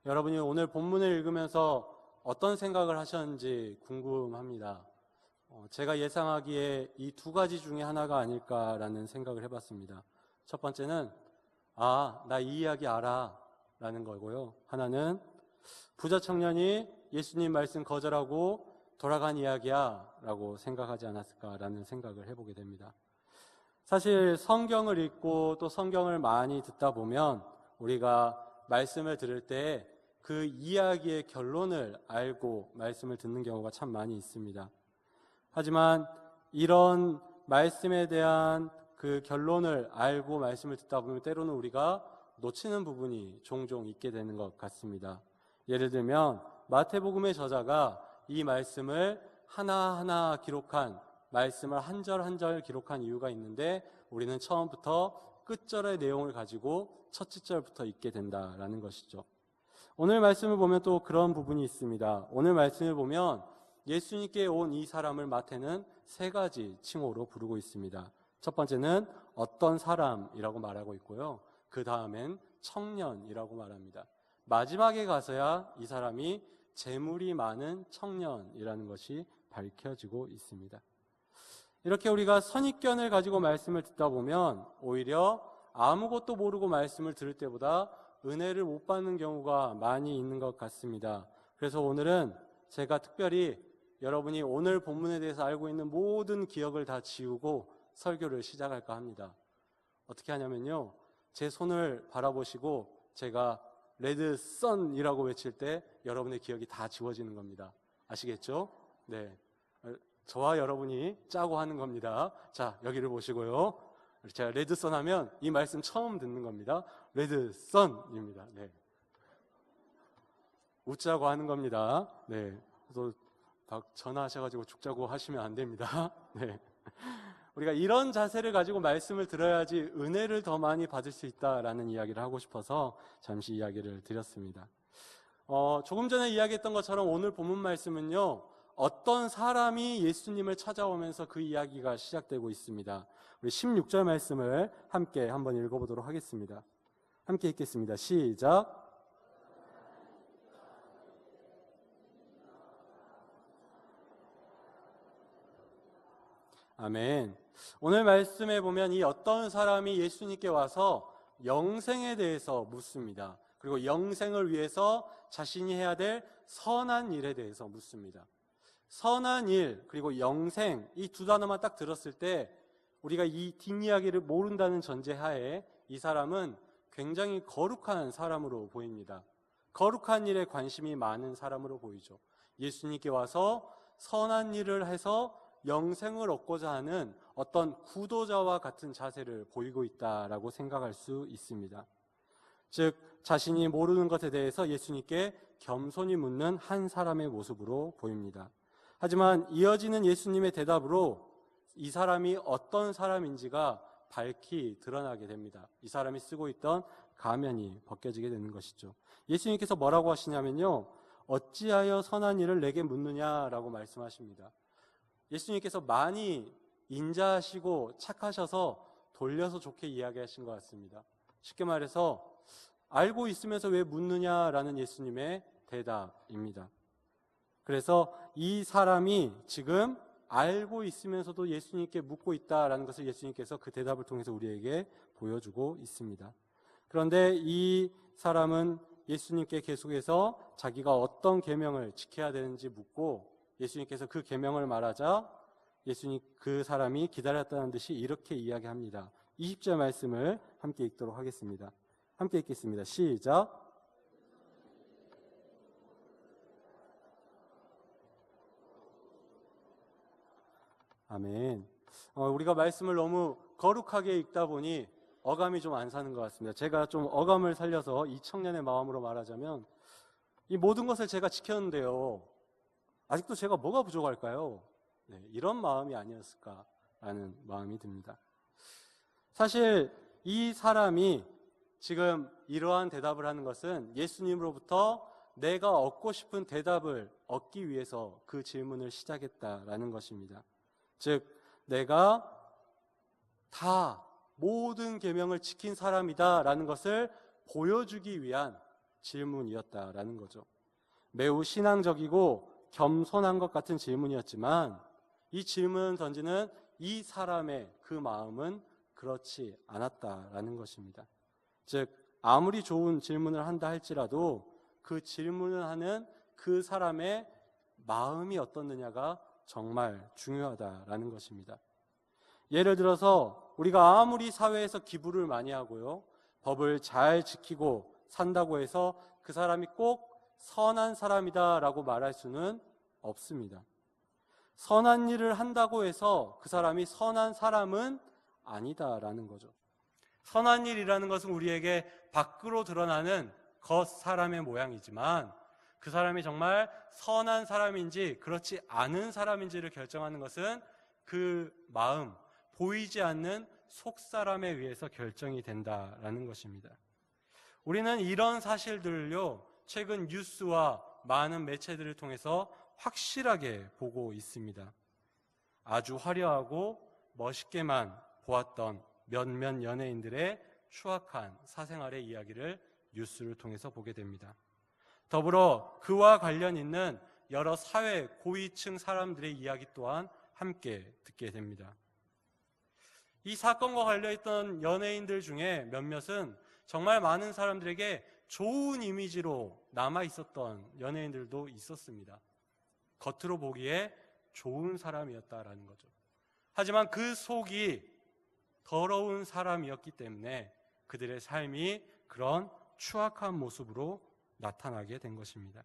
여러분이 오늘 본문을 읽으면서 어떤 생각을 하셨는지 궁금합니다. 제가 예상하기에 이 두 가지 중에 하나가 아닐까라는 생각을 해봤습니다. 첫 번째는 나 이 이야기 알아 라는 거고요. 하나는 부자 청년이 예수님 말씀 거절하고 돌아간 이야기야 라고 생각하지 않았을까라는 생각을 해보게 됩니다. 사실 성경을 읽고 또 성경을 많이 듣다 보면 우리가 말씀을 들을 때 그 이야기의 결론을 알고 말씀을 듣는 경우가 참 많이 있습니다. 하지만 이런 말씀에 대한 그 결론을 알고 말씀을 듣다 보면 때로는 우리가 놓치는 부분이 종종 있게 되는 것 같습니다. 예를 들면 마태복음의 저자가 이 말씀을 하나하나 기록한, 말씀을 한 절 한 절 기록한 이유가 있는데 우리는 처음부터 끝절의 내용을 가지고 첫 지절부터 읽게 된다라는 것이죠. 오늘 말씀을 보면 또 그런 부분이 있습니다. 오늘 말씀을 보면 예수님께 온 이 사람을 마태는 세 가지 칭호로 부르고 있습니다. 첫 번째는 어떤 사람이라고 말하고 있고요. 그 다음엔 청년이라고 말합니다. 마지막에 가서야 이 사람이 재물이 많은 청년이라는 것이 밝혀지고 있습니다. 이렇게 우리가 선입견을 가지고 말씀을 듣다 보면 오히려 아무것도 모르고 말씀을 들을 때보다 은혜를 못 받는 경우가 많이 있는 것 같습니다. 그래서 오늘은 제가 특별히 여러분이 오늘 본문에 대해서 알고 있는 모든 기억을 다 지우고 설교를 시작할까 합니다. 어떻게 하냐면요, 제 손을 바라보시고 제가 레드 선이라고 외칠 때 여러분의 기억이 다 지워지는 겁니다. 아시겠죠? 네, 저와 여러분이 짜고 하는 겁니다. 자, 여기를 보시고요. 제가 레드 선 하면 이 말씀 처음 듣는 겁니다. 레드 선입니다. 네. 웃자고 하는 겁니다. 네. 그래서 막 전화하셔가지고 죽자고 하시면 안 됩니다. 네. 우리가 이런 자세를 가지고 말씀을 들어야지 은혜를 더 많이 받을 수 있다라는 이야기를 하고 싶어서 잠시 이야기를 드렸습니다. 조금 전에 이야기했던 것처럼 오늘 본문 말씀은요, 어떤 사람이 예수님을 찾아오면서 그 이야기가 시작되고 있습니다. 우리 16절 말씀을 함께 한번 읽어보도록 하겠습니다. 함께 읽겠습니다. 시작. 아멘. 오늘 말씀에 보면 이 어떤 사람이 예수님께 와서 영생에 대해서 묻습니다. 그리고 영생을 위해서 자신이 해야 될 선한 일에 대해서 묻습니다. 선한 일 그리고 영생, 이 두 단어만 딱 들었을 때 우리가 이 뒷이야기를 모른다는 전제하에 이 사람은 굉장히 거룩한 사람으로 보입니다. 거룩한 일에 관심이 많은 사람으로 보이죠. 예수님께 와서 선한 일을 해서 영생을 얻고자 하는 어떤 구도자와 같은 자세를 보이고 있다라고 생각할 수 있습니다. 즉 자신이 모르는 것에 대해서 예수님께 겸손히 묻는 한 사람의 모습으로 보입니다. 하지만 이어지는 예수님의 대답으로 이 사람이 어떤 사람인지가 밝히 드러나게 됩니다. 이 사람이 쓰고 있던 가면이 벗겨지게 되는 것이죠. 예수님께서 뭐라고 하시냐면요, 어찌하여 선한 일을 내게 묻느냐라고 말씀하십니다. 예수님께서 많이 인자하시고 착하셔서 돌려서 좋게 이야기하신 것 같습니다. 쉽게 말해서 알고 있으면서 왜 묻느냐라는 예수님의 대답입니다. 그래서 이 사람이 지금 알고 있으면서도 예수님께 묻고 있다라는 것을 예수님께서 그 대답을 통해서 우리에게 보여주고 있습니다. 그런데 이 사람은 예수님께 계속해서 자기가 어떤 계명을 지켜야 되는지 묻고 예수님께서 그 계명을 말하자 예수님 그 사람이 기다렸다는 듯이 이렇게 이야기합니다. 20절 말씀을 함께 읽도록 하겠습니다. 함께 읽겠습니다. 시작. 아멘. 우리가 말씀을 너무 거룩하게 읽다 보니 어감이 좀 안 사는 것 같습니다. 제가 좀 어감을 살려서 이 청년의 마음으로 말하자면 이 모든 것을 제가 지켰는데요, 아직도 제가 뭐가 부족할까요? 네, 이런 마음이 아니었을까라는 마음이 듭니다. 사실 이 사람이 지금 이러한 대답을 하는 것은 예수님으로부터 내가 얻고 싶은 대답을 얻기 위해서 그 질문을 시작했다라는 것입니다. 즉 내가 다 모든 계명을 지킨 사람이다라는 것을 보여주기 위한 질문이었다라는 거죠. 매우 신앙적이고 겸손한 것 같은 질문이었지만 이 질문을 던지는 이 사람의 그 마음은 그렇지 않았다라는 것입니다. 즉 아무리 좋은 질문을 한다 할지라도 그 질문을 하는 그 사람의 마음이 어떻느냐가 정말 중요하다라는 것입니다. 예를 들어서 우리가 아무리 사회에서 기부를 많이 하고요, 법을 잘 지키고 산다고 해서 그 사람이 꼭 선한 사람이다라고 말할 수는 없습니다. 선한 일을 한다고 해서 그 사람이 선한 사람은 아니다라는 거죠. 선한 일이라는 것은 우리에게 밖으로 드러나는 겉 사람의 모양이지만 그 사람이 정말 선한 사람인지 그렇지 않은 사람인지를 결정하는 것은 그 마음, 보이지 않는 속 사람에 의해서 결정이 된다라는 것입니다. 우리는 이런 사실들을요, 최근 뉴스와 많은 매체들을 통해서 확실하게 보고 있습니다. 아주 화려하고 멋있게만 보았던 몇몇 연예인들의 추악한 사생활의 이야기를 뉴스를 통해서 보게 됩니다. 더불어 그와 관련 있는 여러 사회 고위층 사람들의 이야기 또한 함께 듣게 됩니다. 이 사건과 관련했던 연예인들 중에 몇몇은 정말 많은 사람들에게 좋은 이미지로 남아 있었던 연예인들도 있었습니다. 겉으로 보기에 좋은 사람이었다라는 거죠. 하지만 그 속이 더러운 사람이었기 때문에 그들의 삶이 그런 추악한 모습으로 나타나게 된 것입니다.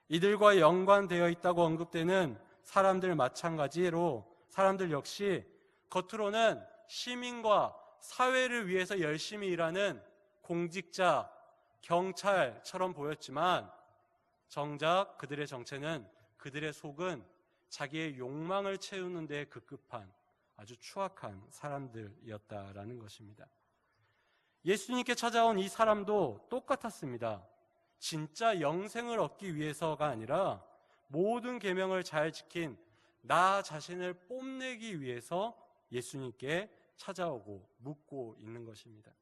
이들과 연관되어 있다고 언급되는 사람들 마찬가지로 사람들 역시 겉으로는 시민과 사회를 위해서 열심히 일하는 공직자, 경찰처럼 보였지만 정작 그들의 정체는, 그들의 속은 자기의 욕망을 채우는 데 급급한 아주 추악한 사람들이었다라는 것입니다. 예수님께 찾아온 이 사람도 똑같았습니다. 진짜 영생을 얻기 위해서가 아니라 모든 계명을 잘 지킨 나 자신을 뽐내기 위해서 예수님께 찾아오고 묻고 있는 것입니다.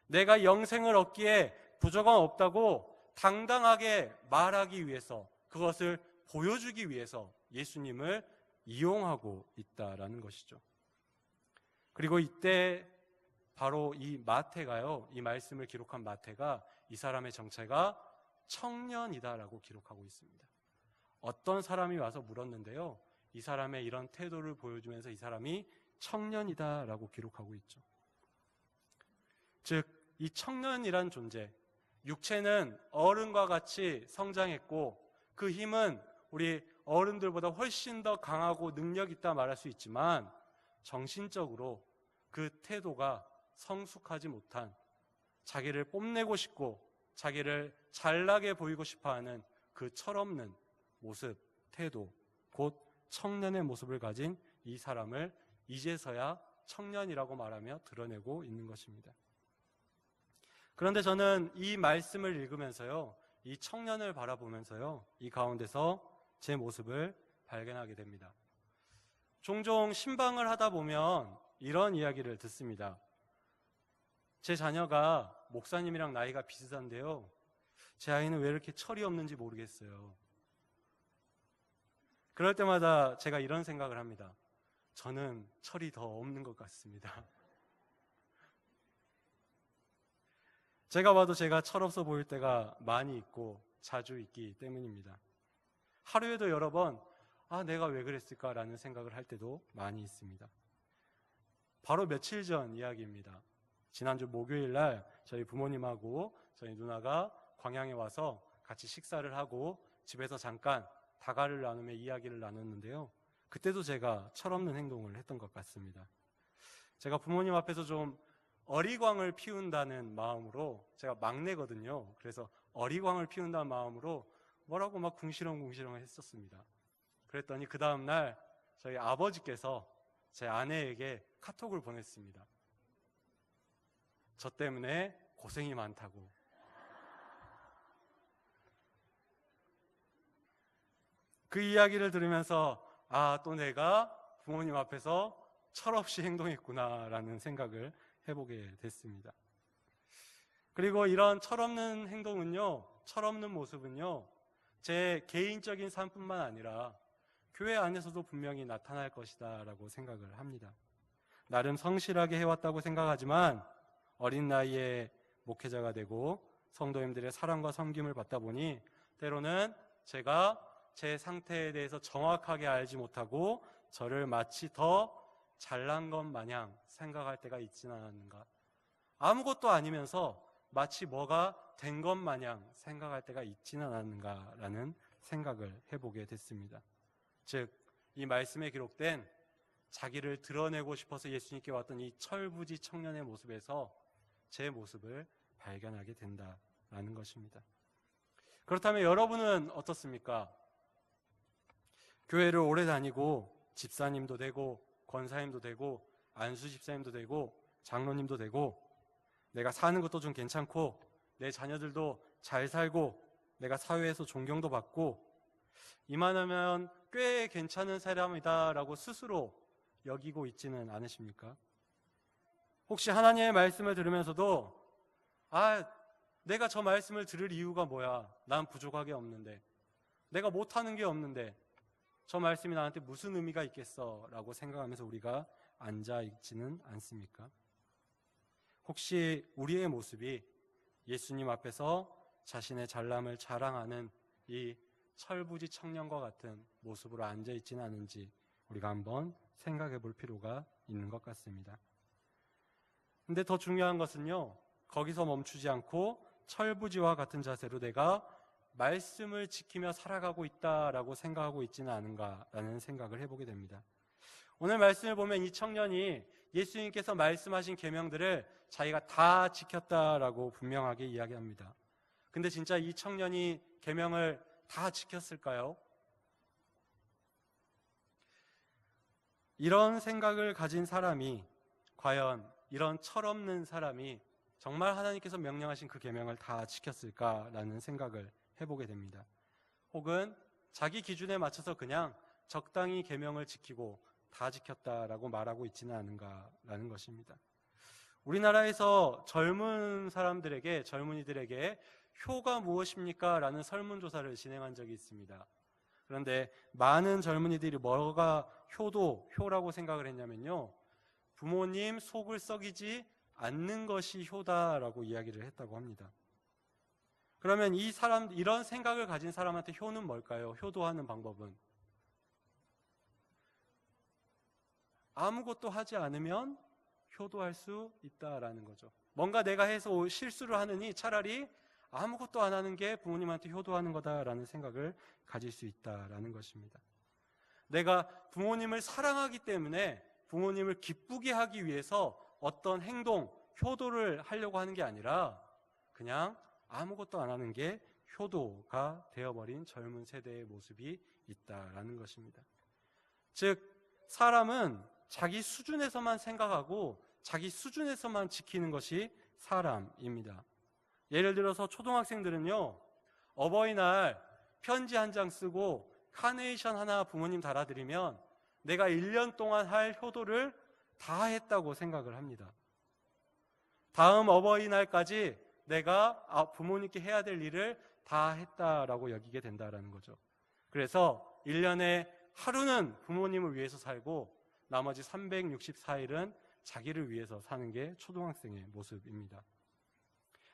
내가 영생을 얻기에 부족함 없다고 당당하게 말하기 위해서, 그것을 보여주기 위해서 예수님을 이용하고 있다라는 것이죠. 그리고 이때 바로 이 마태가요, 이 말씀을 기록한 마태가 이 사람의 정체가 청년이다라고 기록하고 있습니다. 어떤 사람이 와서 물었는데요, 이 사람의 이런 태도를 보여주면서 이 사람이 청년이다라고 기록하고 있죠. 즉, 이 청년이란 존재, 육체는 어른과 같이 성장했고 그 힘은 우리 어른들보다 훨씬 더 강하고 능력 있다 말할 수 있지만 정신적으로 그 태도가 성숙하지 못한, 자기를 뽐내고 싶고 자기를 잘나게 보이고 싶어하는 그 철없는 모습, 태도, 곧 청년의 모습을 가진 이 사람을 이제서야 청년이라고 말하며 드러내고 있는 것입니다. 그런데 저는 이 말씀을 읽으면서요, 이 청년을 바라보면서요, 이 가운데서 제 모습을 발견하게 됩니다. 종종 신방을 하다 보면 이런 이야기를 듣습니다. 제 자녀가 목사님이랑 나이가 비슷한데요, 제 아이는 왜 이렇게 철이 없는지 모르겠어요. 그럴 때마다 제가 이런 생각을 합니다. 저는 철이 더 없는 것 같습니다. 제가 봐도 제가 철없어 보일 때가 많이 있고 자주 있기 때문입니다. 하루에도 여러 번 내가 왜 그랬을까라는 생각을 할 때도 많이 있습니다. 바로 며칠 전 이야기입니다. 지난주 목요일 날 저희 부모님하고 저희 누나가 광양에 와서 같이 식사를 하고 집에서 잠깐 다가를 나누며 이야기를 나눴는데요, 그때도 제가 철없는 행동을 했던 것 같습니다. 제가 부모님 앞에서 좀 어리광을 피운다는 마음으로, 제가 막내거든요. 그래서 어리광을 피운다는 마음으로 뭐라고 막 궁시렁궁시렁 했었습니다. 그랬더니 그 다음날 저희 아버지께서 제 아내에게 카톡을 보냈습니다. 저 때문에 고생이 많다고. 그 이야기를 들으면서 또 내가 부모님 앞에서 철없이 행동했구나라는 생각을 해보게 됐습니다. 그리고 이런 철없는 행동은요, 철없는 모습은요, 제 개인적인 삶뿐만 아니라 교회 안에서도 분명히 나타날 것이다 라고 생각을 합니다. 나름 성실하게 해왔다고 생각하지만 어린 나이에 목회자가 되고 성도님들의 사랑과 섬김을 받다 보니 때로는 제가 제 상태에 대해서 정확하게 알지 못하고 저를 마치 더 잘난 것 마냥 생각할 때가 있지는 않았는가. 아무것도 아니면서 마치 뭐가 된 것 마냥 생각할 때가 있지는 않았는가라는 생각을 해보게 됐습니다. 즉, 이 말씀에 기록된 자기를 드러내고 싶어서 예수님께 왔던 이 철부지 청년의 모습에서 제 모습을 발견하게 된다라는 것입니다. 그렇다면 여러분은 어떻습니까? 교회를 오래 다니고 집사님도 되고 권사님도 되고 안수 집사님도 되고 장로님도 되고 내가 사는 것도 좀 괜찮고 내 자녀들도 잘 살고 내가 사회에서 존경도 받고 이만하면 꽤 괜찮은 사람이다라고 스스로 여기고 있지는 않으십니까? 혹시 하나님의 말씀을 들으면서도 내가 저 말씀을 들을 이유가 뭐야? 난 부족하게 없는데, 내가 못하는 게 없는데 저 말씀이 나한테 무슨 의미가 있겠어? 라고 생각하면서 우리가 앉아있지는 않습니까? 혹시 우리의 모습이 예수님 앞에서 자신의 잘남을 자랑하는 이 철부지 청년과 같은 모습으로 앉아있지는 않은지 우리가 한번 생각해 볼 필요가 있는 것 같습니다. 근데 더 중요한 것은요, 거기서 멈추지 않고 철부지와 같은 자세로 내가 말씀을 지키며 살아가고 있다라고 생각하고 있지는 않은가라는 생각을 해보게 됩니다. 오늘 말씀을 보면 이 청년이 예수님께서 말씀하신 계명들을 자기가 다 지켰다라고 분명하게 이야기합니다. 근데 진짜 이 청년이 계명을 다 지켰을까요? 이런 생각을 가진 사람이, 과연 이런 철없는 사람이 정말 하나님께서 명령하신 그 계명을 다 지켰을까라는 생각을 해보게 됩니다. 혹은 자기 기준에 맞춰서 그냥 적당히 계명을 지키고 다 지켰다라고 말하고 있지는 않은가라는 것입니다. 우리나라에서 젊은 사람들에게, 젊은이들에게 효가 무엇입니까? 라는 설문조사를 진행한 적이 있습니다. 그런데 많은 젊은이들이 뭐가 효라고 생각을 했냐면요, 부모님 속을 썩이지 않는 것이 효다라고 이야기를 했다고 합니다. 그러면 이런 생각을 가진 사람한테 효는 뭘까요? 효도하는 방법은 아무것도 하지 않으면 효도할 수 있다라는 거죠. 뭔가 내가 해서 실수를 하느니 차라리 아무것도 안 하는 게 부모님한테 효도하는 거다라는 생각을 가질 수 있다라는 것입니다. 내가 부모님을 사랑하기 때문에 부모님을 기쁘게 하기 위해서 어떤 행동, 효도를 하려고 하는 게 아니라 그냥 아무것도 안 하는 게 효도가 되어버린 젊은 세대의 모습이 있다라는 것입니다. 즉, 사람은 자기 수준에서만 생각하고 자기 수준에서만 지키는 것이 사람입니다. 예를 들어서 초등학생들은요, 어버이날 편지 한 장 쓰고 카네이션 하나 부모님 달아드리면 내가 1년 동안 할 효도를 다 했다고 생각을 합니다. 다음 어버이날까지 내가 부모님께 해야 될 일을 다 했다라고 여기게 된다라는 거죠. 그래서 1년에 하루는 부모님을 위해서 살고 나머지 364일은 자기를 위해서 사는 게 초등학생의 모습입니다.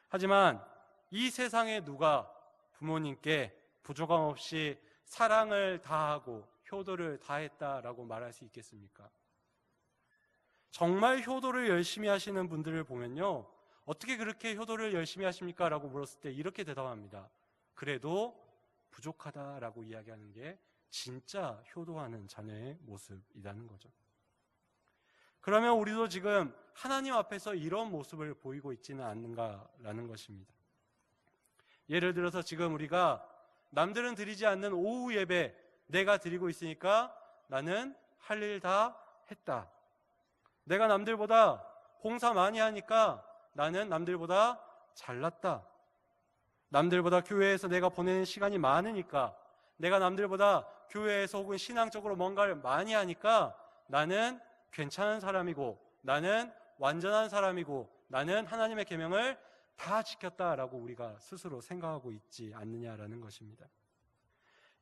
하지만 이 세상에 누가 부모님께 부족함 없이 사랑을 다하고 효도를 다했다라고 말할 수 있겠습니까? 정말 효도를 열심히 하시는 분들을 보면요, 어떻게 그렇게 효도를 열심히 하십니까? 라고 물었을 때 이렇게 대답합니다. 그래도 부족하다라고 이야기하는 게 진짜 효도하는 자녀의 모습이라는 거죠. 그러면 우리도 지금 하나님 앞에서 이런 모습을 보이고 있지는 않는가라는 것입니다. 예를 들어서 지금 우리가 남들은 드리지 않는 오후 예배 내가 드리고 있으니까 나는 할 일 다 했다. 내가 남들보다 봉사 많이 하니까 나는 남들보다 잘났다. 남들보다 교회에서 내가 보내는 시간이 많으니까, 내가 남들보다 교회에서 혹은 신앙적으로 뭔가를 많이 하니까 나는 괜찮은 사람이고, 나는 완전한 사람이고, 나는 하나님의 계명을 다 지켰다라고 우리가 스스로 생각하고 있지 않느냐라는 것입니다.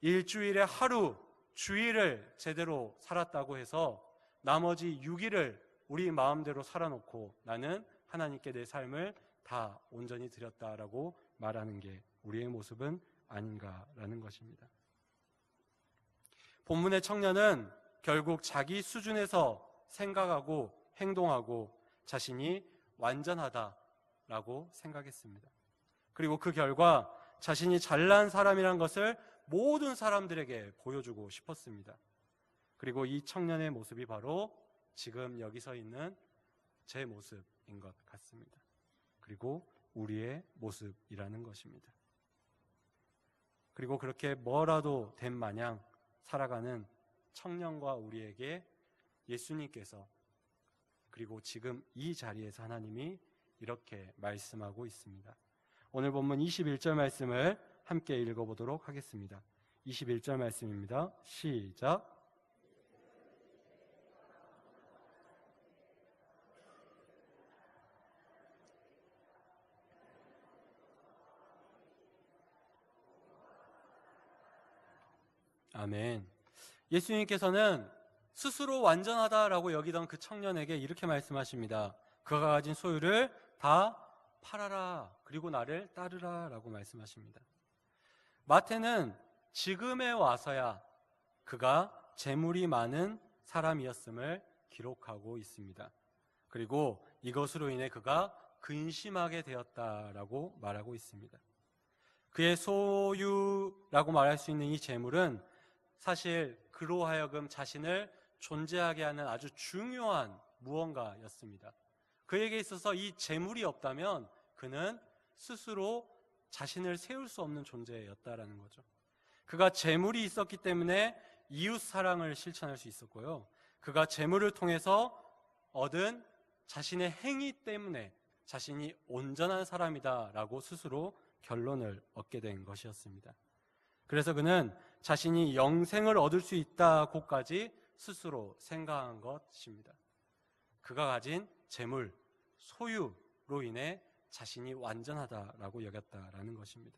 일주일에 하루, 주일을 제대로 살았다고 해서 나머지 6일을 우리 마음대로 살아놓고 나는 하나님께 내 삶을 다 온전히 드렸다라고 말하는 게 우리의 모습은 아닌가라는 것입니다. 본문의 청년은 결국 자기 수준에서 생각하고 행동하고 자신이 완전하다라고 생각했습니다. 그리고 그 결과 자신이 잘난 사람이란 것을 모든 사람들에게 보여주고 싶었습니다. 그리고 이 청년의 모습이 바로 지금 여기 서 있는 제 모습인 것 같습니다. 그리고 우리의 모습이라는 것입니다. 그리고 그렇게 뭐라도 된 마냥 살아가는 청년과 우리에게 예수님께서 그리고 지금 이 자리에서 하나님이 이렇게 말씀하고 있습니다. 오늘 본문 21절 말씀을 함께 읽어보도록 하겠습니다. 21절 말씀입니다. 시작. 아멘. 예수님께서는 스스로 완전하다라고 여기던 그 청년에게 이렇게 말씀하십니다. 그가 가진 소유를 다 팔아라. 그리고 나를 따르라 라고 말씀하십니다. 마태는 지금에 와서야 그가 재물이 많은 사람이었음을 기록하고 있습니다. 그리고 이것으로 인해 그가 근심하게 되었다라고 말하고 있습니다. 그의 소유라고 말할 수 있는 이 재물은 사실 그로 하여금 자신을 존재하게 하는 아주 중요한 무언가였습니다. 그에게 있어서 이 재물이 없다면 그는 스스로 자신을 세울 수 없는 존재였다라는 거죠. 그가 재물이 있었기 때문에 이웃 사랑을 실천할 수 있었고요. 그가 재물을 통해서 얻은 자신의 행위 때문에 자신이 온전한 사람이다라고 스스로 결론을 얻게 된 것이었습니다. 그래서 그는 자신이 영생을 얻을 수 있다고까지 스스로 생각한 것입니다. 그가 가진 재물, 소유로 인해 자신이 완전하다라고 여겼다라는 것입니다.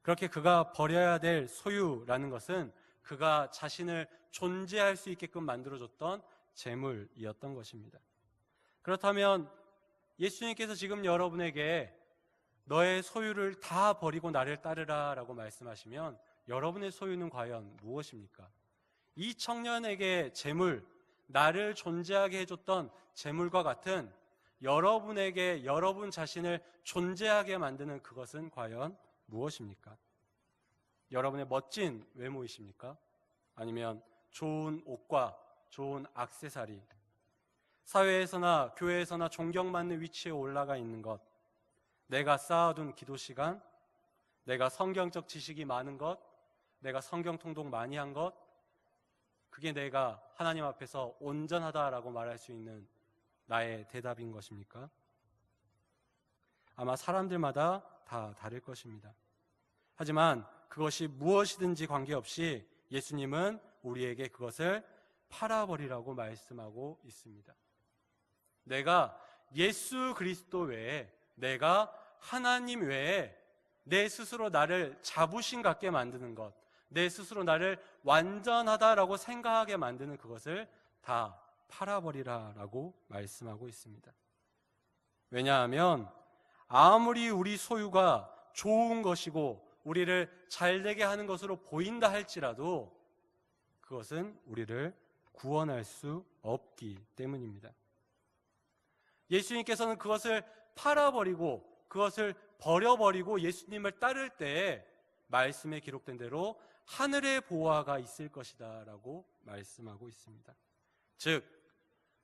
그렇게 그가 버려야 될 소유라는 것은 그가 자신을 존재할 수 있게끔 만들어줬던 재물이었던 것입니다. 그렇다면 예수님께서 지금 여러분에게 너의 소유를 다 버리고 나를 따르라 라고 말씀하시면 여러분의 소유는 과연 무엇입니까? 이 청년에게 재물, 나를 존재하게 해줬던 재물과 같은 여러분에게 여러분 자신을 존재하게 만드는 그것은 과연 무엇입니까? 여러분의 멋진 외모이십니까? 아니면 좋은 옷과 좋은 액세서리, 사회에서나 교회에서나 존경받는 위치에 올라가 있는 것, 내가 쌓아둔 기도 시간, 내가 성경적 지식이 많은 것, 내가 성경 통독 많이 한 것, 그게 내가 하나님 앞에서 온전하다라고 말할 수 있는 나의 대답인 것입니까? 아마 사람들마다 다 다를 것입니다. 하지만 그것이 무엇이든지 관계없이 예수님은 우리에게 그것을 팔아버리라고 말씀하고 있습니다. 내가 예수 그리스도 외에, 내가 하나님 외에 내 스스로 나를 자부심 갖게 만드는 것, 내 스스로 나를 완전하다라고 생각하게 만드는 그것을 다 팔아버리라라고 말씀하고 있습니다. 왜냐하면 아무리 우리 소유가 좋은 것이고 우리를 잘되게 하는 것으로 보인다 할지라도 그것은 우리를 구원할 수 없기 때문입니다. 예수님께서는 그것을 팔아버리고 그것을 버려버리고 예수님을 따를 때 말씀에 기록된 대로 하늘의 보화가 있을 것이다 라고 말씀하고 있습니다. 즉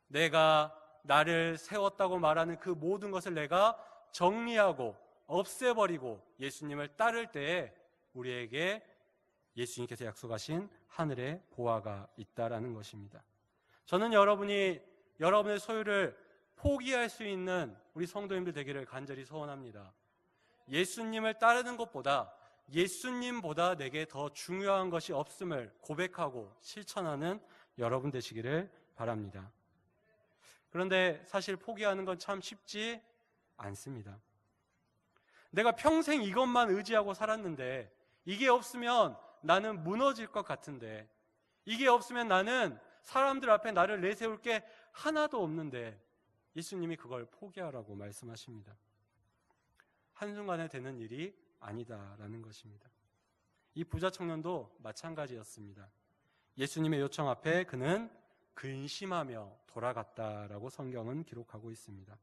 내가 나를 세웠다고 말하는 그 모든 것을 내가 정리하고 없애버리고 예수님을 따를 때 우리에게 예수님께서 약속하신 하늘의 보화가 있다라는 것입니다. 저는 여러분이 여러분의 소유를 포기할 수 있는 우리 성도님들 되기를 간절히 소원합니다. 예수님을 따르는 것보다 예수님보다 내게 더 중요한 것이 없음을 고백하고 실천하는 여러분 되시기를 바랍니다. 그런데 사실 포기하는 건 참 쉽지 않습니다. 내가 평생 이것만 의지하고 살았는데, 이게 없으면 나는 무너질 것 같은데, 이게 없으면 나는 사람들 앞에 나를 내세울 게 하나도 없는데, 예수님이 그걸 포기하라고 말씀하십니다. 한순간에 되는 일이 아니다라는 것입니다. 이 부자 청년도 마찬가지였습니다. 예수님의 요청 앞에 그는 근심하며 돌아갔다라고 성경은 기록하고 있습니다.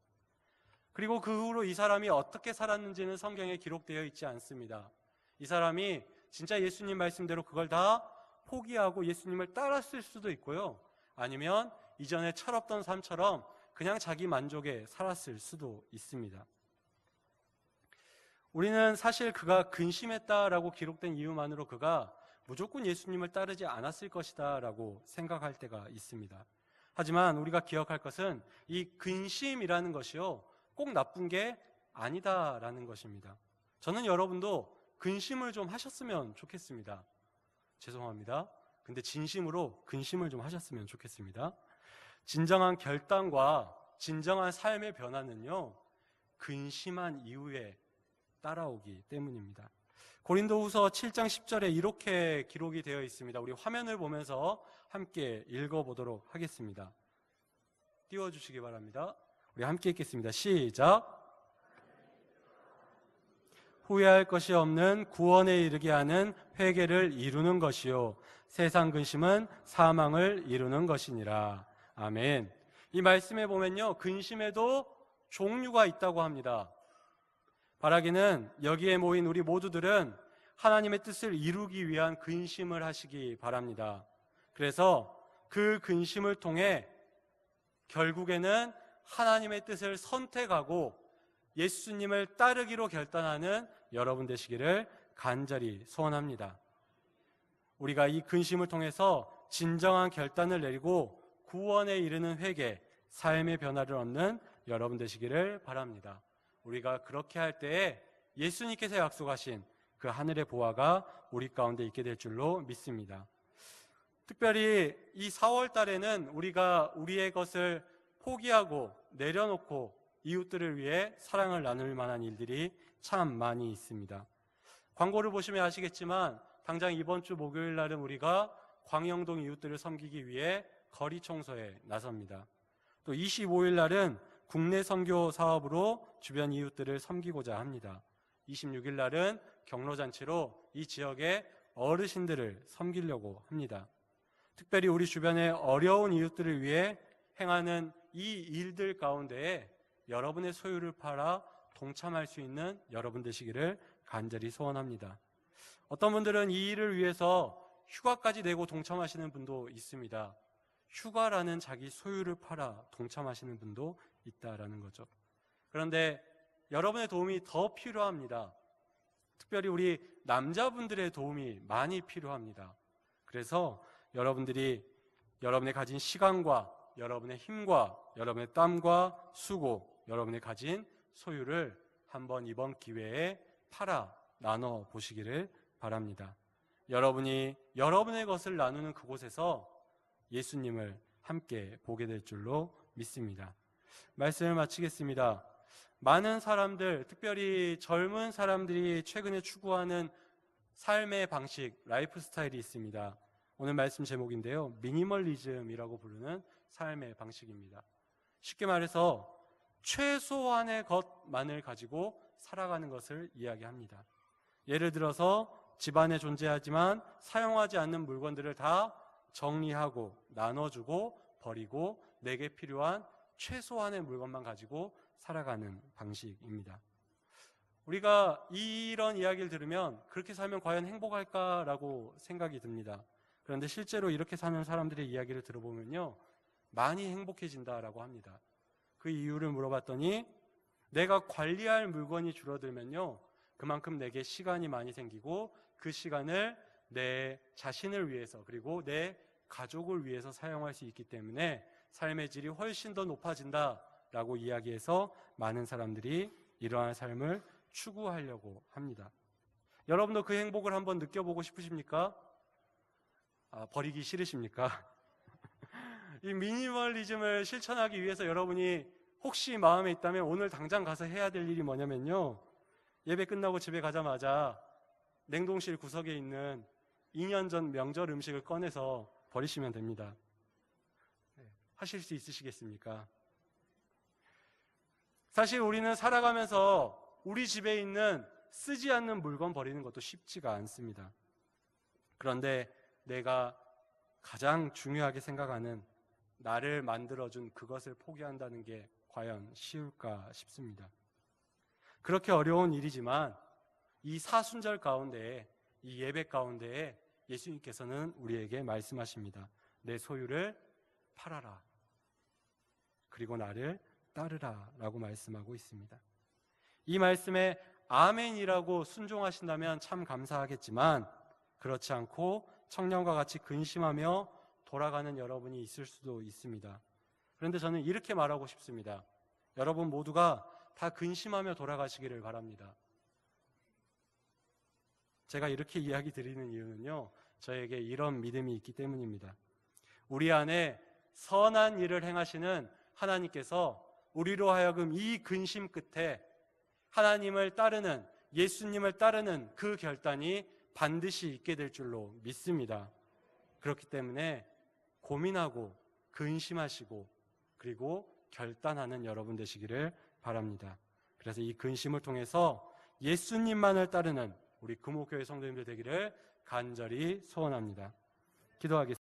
그리고 그 후로 이 사람이 어떻게 살았는지는 성경에 기록되어 있지 않습니다. 이 사람이 진짜 예수님 말씀대로 그걸 다 포기하고 예수님을 따랐을 수도 있고요, 아니면 이전에 철없던 삶처럼 그냥 자기 만족에 살았을 수도 있습니다. 우리는 사실 그가 근심했다라고 기록된 이유만으로 그가 무조건 예수님을 따르지 않았을 것이다 라고 생각할 때가 있습니다. 하지만 우리가 기억할 것은 이 근심이라는 것이요, 꼭 나쁜 게 아니다라는 것입니다. 저는 여러분도 근심을 좀 하셨으면 좋겠습니다. 죄송합니다. 근데 진심으로 근심을 좀 하셨으면 좋겠습니다. 진정한 결단과 진정한 삶의 변화는요, 근심한 이후에 따라오기 때문입니다. 고린도후서 7장 10절에 이렇게 기록이 되어 있습니다. 우리 화면을 보면서 함께 읽어보도록 하겠습니다. 띄워주시기 바랍니다. 우리 함께 읽겠습니다. 시작. 후회할 것이 없는 구원에 이르게 하는 회개를 이루는 것이요, 세상 근심은 사망을 이루는 것이니라. 아멘. 이 말씀에 보면요, 근심에도 종류가 있다고 합니다. 바라기는 여기에 모인 우리 모두들은 하나님의 뜻을 이루기 위한 근심을 하시기 바랍니다. 그래서 그 근심을 통해 결국에는 하나님의 뜻을 선택하고 예수님을 따르기로 결단하는 여러분 되시기를 간절히 소원합니다. 우리가 이 근심을 통해서 진정한 결단을 내리고 구원에 이르는 회개, 삶의 변화를 얻는 여러분 되시기를 바랍니다. 우리가 그렇게 할 때에 예수님께서 약속하신 그 하늘의 보화가 우리 가운데 있게 될 줄로 믿습니다. 특별히 이 4월 달에는 우리가 우리의 것을 포기하고 내려놓고 이웃들을 위해 사랑을 나눌 만한 일들이 참 많이 있습니다. 광고를 보시면 아시겠지만 당장 이번 주 목요일 날은 우리가 광영동 이웃들을 섬기기 위해 거리 청소에 나섭니다. 또 25일 날은 국내 선교 사업으로 주변 이웃들을 섬기고자 합니다. 26일 날은 경로잔치로 이 지역의 어르신들을 섬기려고 합니다. 특별히 우리 주변의 어려운 이웃들을 위해 행하는 이 일들 가운데에 여러분의 소유를 팔아 동참할 수 있는 여러분 되시기를 간절히 소원합니다. 어떤 분들은 이 일을 위해서 휴가까지 내고 동참하시는 분도 있습니다. 휴가라는 자기 소유를 팔아 동참하시는 분도 있다라는 거죠. 그런데 여러분의 도움이 더 필요합니다. 특별히 우리 남자분들의 도움이 많이 필요합니다. 그래서 여러분들이 여러분의 가진 시간과 여러분의 힘과 여러분의 땀과 수고, 여러분의 가진 소유를 한번 이번 기회에 팔아 나눠 보시기를 바랍니다. 여러분이 여러분의 것을 나누는 그곳에서 예수님을 함께 보게 될 줄로 믿습니다. 말씀을 마치겠습니다. 많은 사람들, 특별히 젊은 사람들이 최근에 추구하는 삶의 방식, 라이프 스타일이 있습니다. 오늘 말씀 제목인데요, 미니멀리즘이라고 부르는 삶의 방식입니다. 쉽게 말해서 최소한의 것만을 가지고 살아가는 것을 이야기합니다. 예를 들어서 집안에 존재하지만 사용하지 않는 물건들을 다 정리하고 나눠주고 버리고 내게 필요한 최소한의 물건만 가지고 살아가는 방식입니다. 우리가 이런 이야기를 들으면 그렇게 살면 과연 행복할까라고 생각이 듭니다. 그런데 실제로 이렇게 사는 사람들의 이야기를 들어보면요, 많이 행복해진다라고 합니다. 그 이유를 물어봤더니 내가 관리할 물건이 줄어들면요, 그만큼 내게 시간이 많이 생기고 그 시간을 내 자신을 위해서 그리고 내 가족을 위해서 사용할 수 있기 때문에 삶의 질이 훨씬 더 높아진다라고 이야기해서 많은 사람들이 이러한 삶을 추구하려고 합니다. 여러분도 그 행복을 한번 느껴보고 싶으십니까? 버리기 싫으십니까? 이 미니멀리즘을 실천하기 위해서 여러분이 혹시 마음에 있다면 오늘 당장 가서 해야 될 일이 뭐냐면요, 예배 끝나고 집에 가자마자 냉동실 구석에 있는 2년 전 명절 음식을 꺼내서 버리시면 됩니다. 하실 수 있으시겠습니까? 사실 우리는 살아가면서 우리 집에 있는 쓰지 않는 물건 버리는 것도 쉽지가 않습니다. 그런데 내가 가장 중요하게 생각하는 나를 만들어준 그것을 포기한다는 게 과연 쉬울까 싶습니다. 그렇게 어려운 일이지만 이 사순절 가운데에, 이 예배 가운데에 예수님께서는 우리에게 말씀하십니다. 내 소유를 팔아라. 그리고 나를 따르라 라고 말씀하고 있습니다. 이 말씀에 아멘이라고 순종하신다면 참 감사하겠지만 그렇지 않고 청년과 같이 근심하며 돌아가는 여러분이 있을 수도 있습니다. 그런데 저는 이렇게 말하고 싶습니다. 여러분 모두가 다 근심하며 돌아가시기를 바랍니다. 제가 이렇게 이야기 드리는 이유는요, 저에게 이런 믿음이 있기 때문입니다. 우리 안에 선한 일을 행하시는 하나님께서 우리로 하여금 이 근심 끝에 하나님을 따르는, 예수님을 따르는 그 결단이 반드시 있게 될 줄로 믿습니다. 그렇기 때문에 고민하고 근심하시고 그리고 결단하는 여러분 되시기를 바랍니다. 그래서 이 근심을 통해서 예수님만을 따르는 우리 금호교회 성도님들 되기를 간절히 소원합니다. 기도하겠습니다.